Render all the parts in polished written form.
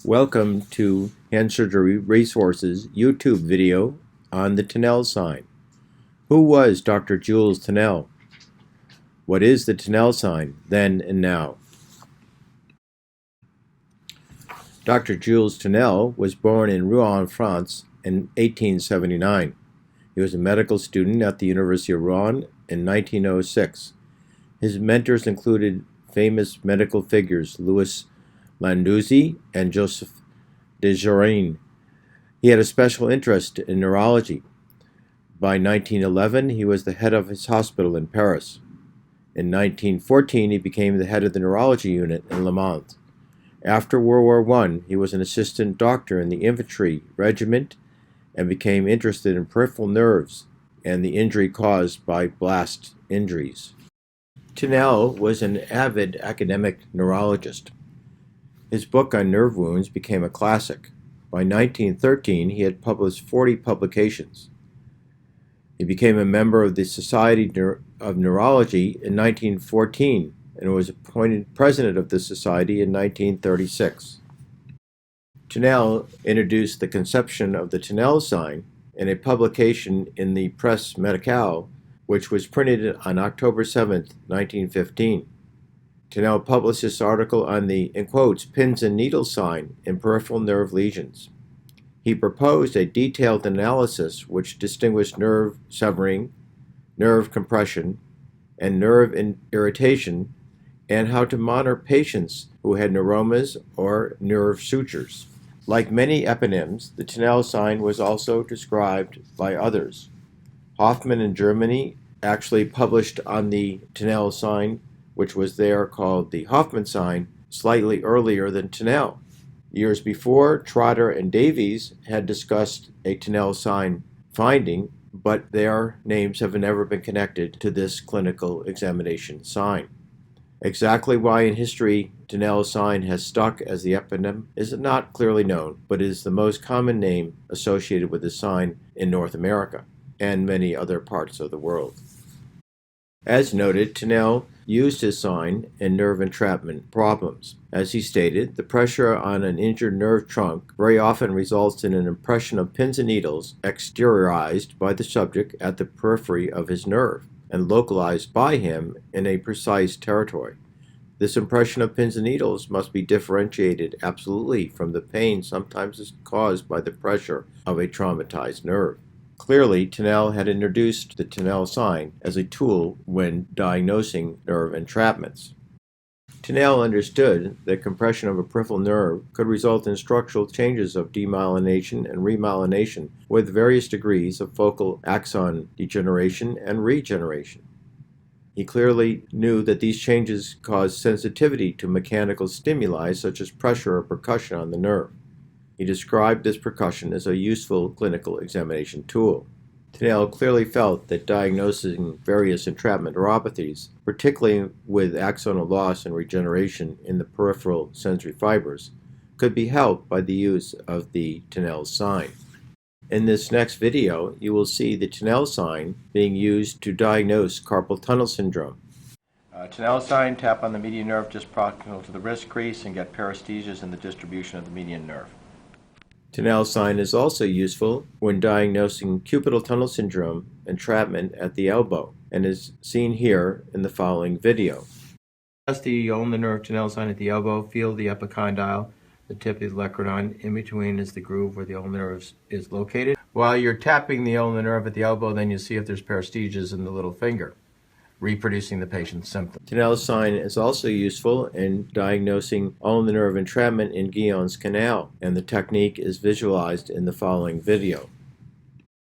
Welcome to Hand Surgery Resources YouTube video on the Tinel sign. Who was Dr. Jules Tinel? What is the Tinel sign then and now? Dr. Jules Tinel was born in Rouen, France in 1879. He was a medical student at the University of Rouen in 1906. His mentors included famous medical figures Louis Landouzy and Joseph de Jorain. He had a special interest in neurology. By 1911, he was the head of his hospital in Paris. In 1914, he became the head of the neurology unit in Le Mans. After World War I, he was an assistant doctor in the infantry regiment and became interested in peripheral nerves and the injury caused by blast injuries. Tinel was an avid academic neurologist. His book on nerve wounds became a classic. By 1913, he had published 40 publications. He became a member of the Society of Neurology in 1914 and was appointed president of the society in 1936. Tinel introduced the conception of the Tinel sign in a publication in the Presse Médicale, which was printed on October 7, 1915. Tinel published this article on the, in quotes, pins and needles sign in peripheral nerve lesions. He proposed a detailed analysis which distinguished nerve severing, nerve compression, and nerve irritation, and how to monitor patients who had neuromas or nerve sutures. Like many eponyms, the Tinel sign was also described by others. Hoffmann in Germany actually published on the Tinel sign, which was there called the Hoffmann sign, slightly earlier than Tinel. Years before, Trotter and Davies had discussed a Tinel sign finding, but their names have never been connected to this clinical examination sign. Exactly why in history Tinel sign has stuck as the eponym is not clearly known, but is the most common name associated with the sign in North America and many other parts of the world. As noted, Tinel used his sign in nerve entrapment problems. As he stated, the pressure on an injured nerve trunk very often results in an impression of pins and needles exteriorized by the subject at the periphery of his nerve and localized by him in a precise territory. This impression of pins and needles must be differentiated absolutely from the pain sometimes caused by the pressure of a traumatized nerve. Clearly, Tinel had introduced the Tinel sign as a tool when diagnosing nerve entrapments. Tinel understood that compression of a peripheral nerve could result in structural changes of demyelination and remyelination with various degrees of focal axon degeneration and regeneration. He clearly knew that these changes caused sensitivity to mechanical stimuli such as pressure or percussion on the nerve. He described this percussion as a useful clinical examination tool. Tinel clearly felt that diagnosing various entrapment neuropathies, particularly with axonal loss and regeneration in the peripheral sensory fibers, could be helped by the use of the Tinel sign. In this next video, you will see the Tinel sign being used to diagnose carpal tunnel syndrome. Tinel sign, tap on the median nerve just proximal to the wrist crease and get paresthesias in the distribution of the median nerve. Tinel sign is also useful when diagnosing cubital tunnel syndrome entrapment at the elbow and is seen here in the following video. Test the ulnar nerve Tinel sign at the elbow. Feel the epicondyle, the tip of the olecranon. In between is the groove where the ulnar nerve is located. While you're tapping the ulnar nerve at the elbow, then you see if there's paresthesias in the little finger, reproducing the patient's symptoms. Tinel sign is also useful in diagnosing ulnar nerve entrapment in Guillaume's canal, and the technique is visualized in the following video.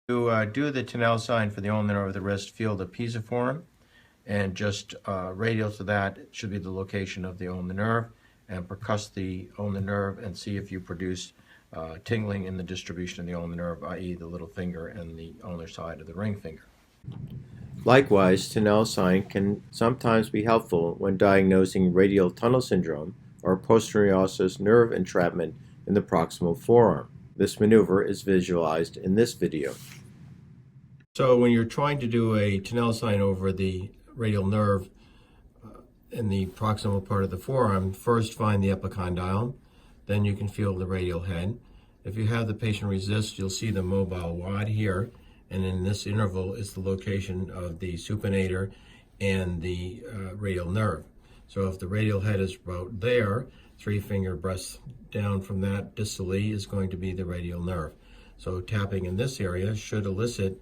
To do the Tinel sign for the ulnar nerve of the wrist, feel the pisiform, and just radial to that should be the location of the ulnar nerve, and percuss the ulnar nerve and see if you produce tingling in the distribution of the ulnar nerve, i.e. the little finger and the ulnar side of the ring finger. Likewise, Tinel sign can sometimes be helpful when diagnosing radial tunnel syndrome or posterior osseous nerve entrapment in the proximal forearm. This maneuver is visualized in this video. So when you're trying to do a Tinel sign over the radial nerve in the proximal part of the forearm, first find the epicondyle, then you can feel the radial head. If you have the patient resist, you'll see the mobile wad here, and in this interval is the location of the supinator and the radial nerve. So if the radial head is about there, 3-finger breaths down from that distally is going to be the radial nerve. So tapping in this area should elicit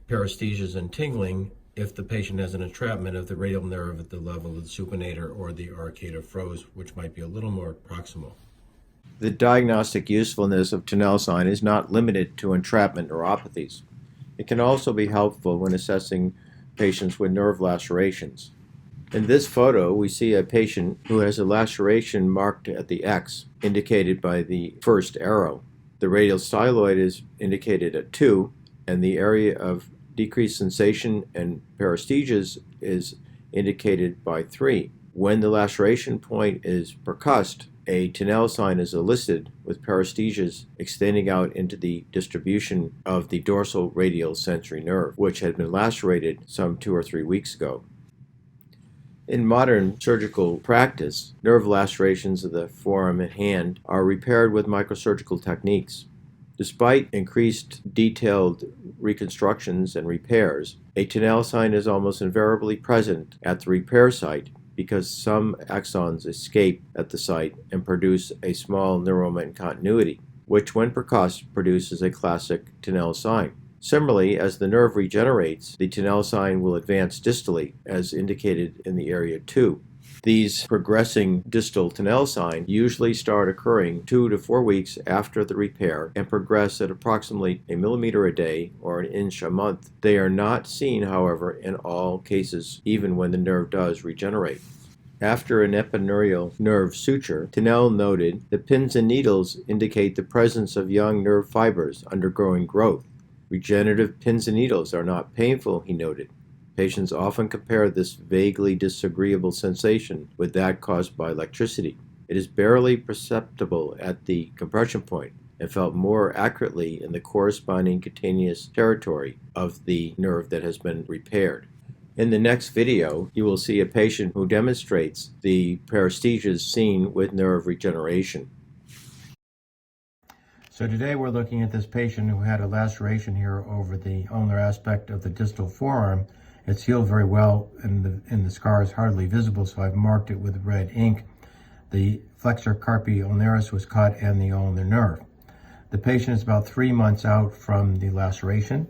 paresthesias and tingling if the patient has an entrapment of the radial nerve at the level of the supinator or the arcata fros, which might be a little more proximal. The diagnostic usefulness of Tinel sign is not limited to entrapment neuropathies. It can also be helpful when assessing patients with nerve lacerations. In this photo, we see a patient who has a laceration marked at the X, indicated by the first arrow. The radial styloid is indicated at 2, and the area of decreased sensation and paresthesias is indicated by 3. When the laceration point is percussed, a Tinel sign is elicited with paresthesias extending out into the distribution of the dorsal radial sensory nerve, which had been lacerated some 2 or 3 weeks ago. In modern surgical practice, nerve lacerations of the forearm and hand are repaired with microsurgical techniques. Despite increased detailed reconstructions and repairs, a Tinel sign is almost invariably present at the repair site because some axons escape at the site and produce a small neuroma in continuity, which when percussed produces a classic Tinel sign. Similarly, as the nerve regenerates, the Tinel sign will advance distally, as indicated in the area 2. These progressing distal Tinel sign usually start occurring 2 to 4 weeks after the repair and progress at approximately 1 millimeter a day or 1 inch a month. They are not seen, however, in all cases, even when the nerve does regenerate. After an epineurial nerve suture, Tinel noted that pins and needles indicate the presence of young nerve fibers undergoing growth. Regenerative pins and needles are not painful, he noted. Patients often compare this vaguely disagreeable sensation with that caused by electricity. It is barely perceptible at the compression point and felt more accurately in the corresponding cutaneous territory of the nerve that has been repaired. In the next video, you will see a patient who demonstrates the paresthesias seen with nerve regeneration. So today we're looking at this patient who had a laceration here over the ulnar aspect of the distal forearm. It's healed very well and the scar is hardly visible, so I've marked it with red ink. The flexor carpi ulnaris was cut and the ulnar nerve. The patient is about 3 months out from the laceration,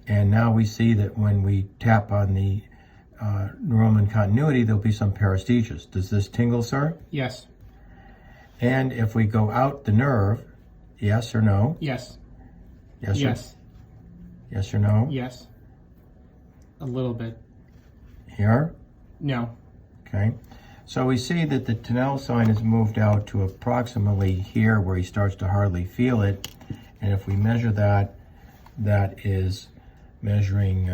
and now we see that when we tap on the neuroma in continuity, there'll be some paresthesias. Does this tingle, sir? Yes. And if we go out the nerve, yes or no? Yes. Yes. Yes. Yes or no? Yes. A little bit. Here? No. Okay. So we see that the Tinel sign is moved out to approximately here where he starts to hardly feel it. And if we measure that, that is measuring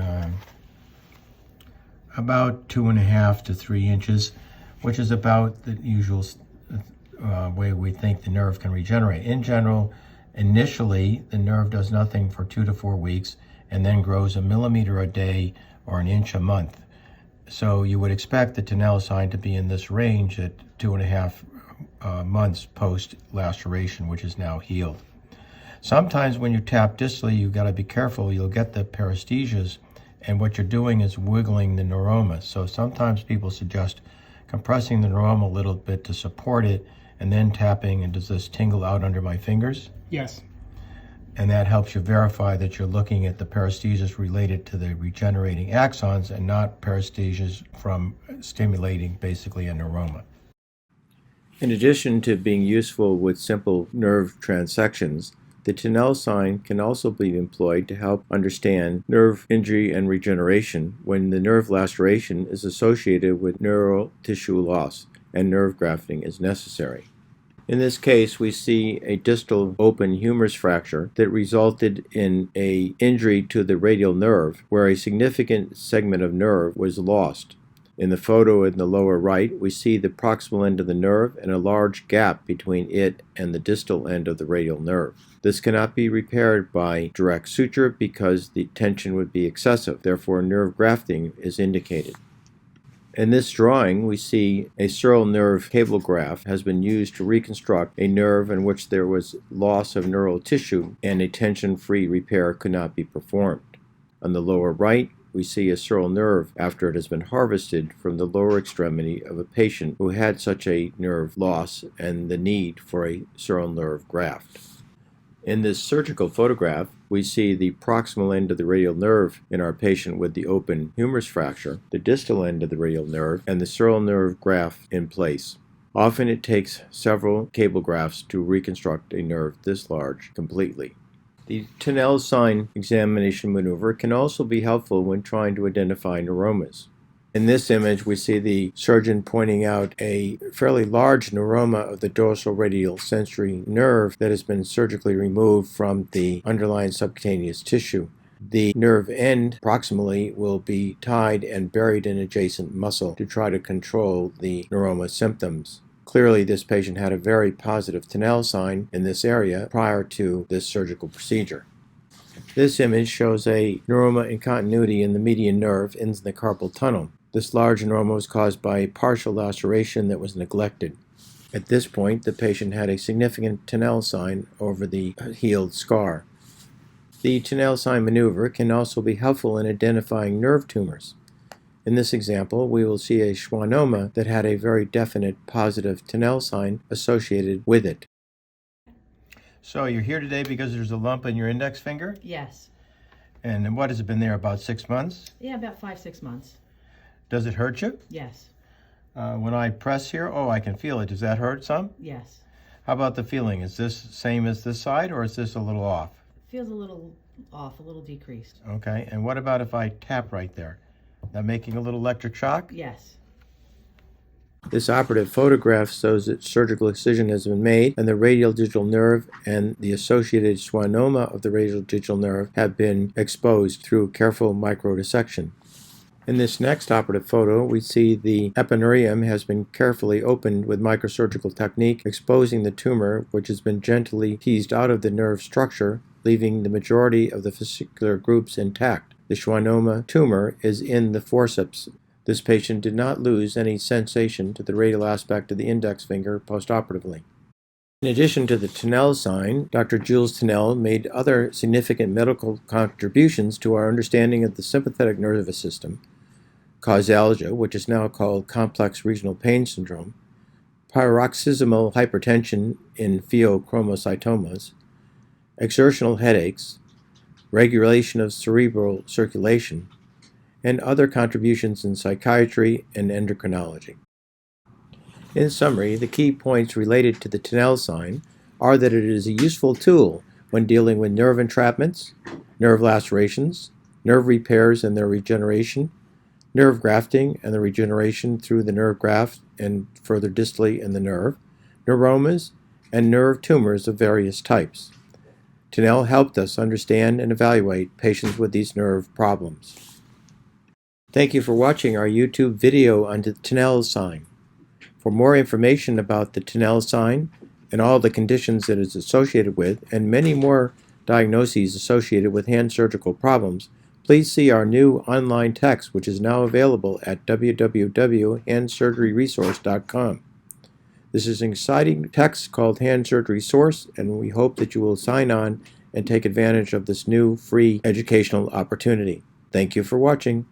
about 2.5 to 3 inches, which is about the usual way we think the nerve can regenerate. In general, initially, the nerve does nothing for 2 to 4 weeks and then grows 1 millimeter a day or 1 inch a month. So you would expect the Tinel sign to be in this range at 2.5 months post-laceration, which is now healed. Sometimes when you tap distally, you've got to be careful. You'll get the paresthesias, and what you're doing is wiggling the neuroma. So sometimes people suggest compressing the neuroma a little bit to support it, and then tapping. And does this tingle out under my fingers? Yes. And that helps you verify that you're looking at the paresthesias related to the regenerating axons and not paresthesias from stimulating basically a neuroma. In addition to being useful with simple nerve transections, the Tinel sign can also be employed to help understand nerve injury and regeneration when the nerve laceration is associated with neural tissue loss and nerve grafting is necessary. In this case, we see a distal open humerus fracture that resulted in an injury to the radial nerve where a significant segment of nerve was lost. In the photo in the lower right, we see the proximal end of the nerve and a large gap between it and the distal end of the radial nerve. This cannot be repaired by direct suture because the tension would be excessive. Therefore, nerve grafting is indicated. In this drawing, we see a sural nerve cable graft has been used to reconstruct a nerve in which there was loss of neural tissue and a tension-free repair could not be performed. On the lower right, we see a sural nerve after it has been harvested from the lower extremity of a patient who had such a nerve loss and the need for a sural nerve graft. In this surgical photograph, we see the proximal end of the radial nerve in our patient with the open humerus fracture, the distal end of the radial nerve, and the sural nerve graft in place. Often it takes several cable grafts to reconstruct a nerve this large completely. The Tinel sign examination maneuver can also be helpful when trying to identify neuromas. In this image, we see the surgeon pointing out a fairly large neuroma of the dorsal-radial sensory nerve that has been surgically removed from the underlying subcutaneous tissue. The nerve end proximally will be tied and buried in adjacent muscle to try to control the neuroma symptoms. Clearly, this patient had a very positive Tinel sign in this area prior to this surgical procedure. This image shows a neuroma in continuity in the median nerve in the carpal tunnel. This large neuroma was caused by a partial laceration that was neglected. At this point, the patient had a significant Tinel sign over the healed scar. The Tinel sign maneuver can also be helpful in identifying nerve tumors. In this example, we will see a schwannoma that had a very definite positive Tinel sign associated with it. So you're here today because there's a lump in your index finger? Yes. And what has it been there, about 6 months? Yeah, about 5-6 months. Does it hurt you? Yes. When I press here, oh, I can feel it. Does that hurt some? Yes. How about the feeling? Is this same as this side, or is this a little off? Feels a little off, a little decreased. Okay, and what about if I tap right there? That making a little electric shock? Yes. This operative photograph shows that surgical excision has been made and the radial digital nerve and the associated schwannoma of the radial digital nerve have been exposed through careful microdissection. In this next operative photo, we see the epineurium has been carefully opened with microsurgical technique, exposing the tumor, which has been gently teased out of the nerve structure, leaving the majority of the fascicular groups intact. The schwannoma tumor is in the forceps. This patient did not lose any sensation to the radial aspect of the index finger postoperatively. In addition to the Tinel sign, Dr. Jules Tinel made other significant medical contributions to our understanding of the sympathetic nervous system, causalgia, which is now called complex regional pain syndrome, paroxysmal hypertension in pheochromocytomas, exertional headaches, regulation of cerebral circulation, and other contributions in psychiatry and endocrinology. In summary, the key points related to the Tinel sign are that it is a useful tool when dealing with nerve entrapments, nerve lacerations, nerve repairs and their regeneration, nerve grafting and the regeneration through the nerve graft and further distally in the nerve, neuromas, and nerve tumors of various types. Tinel helped us understand and evaluate patients with these nerve problems. Thank you for watching our YouTube video on the Tinel sign. For more information about the Tinel sign and all the conditions that it is associated with, and many more diagnoses associated with hand surgical problems, please see our new online text, which is now available at www.handsurgeryresource.com. This is an exciting text called Hand Surgery Source, and we hope that you will sign on and take advantage of this new free educational opportunity. Thank you for watching.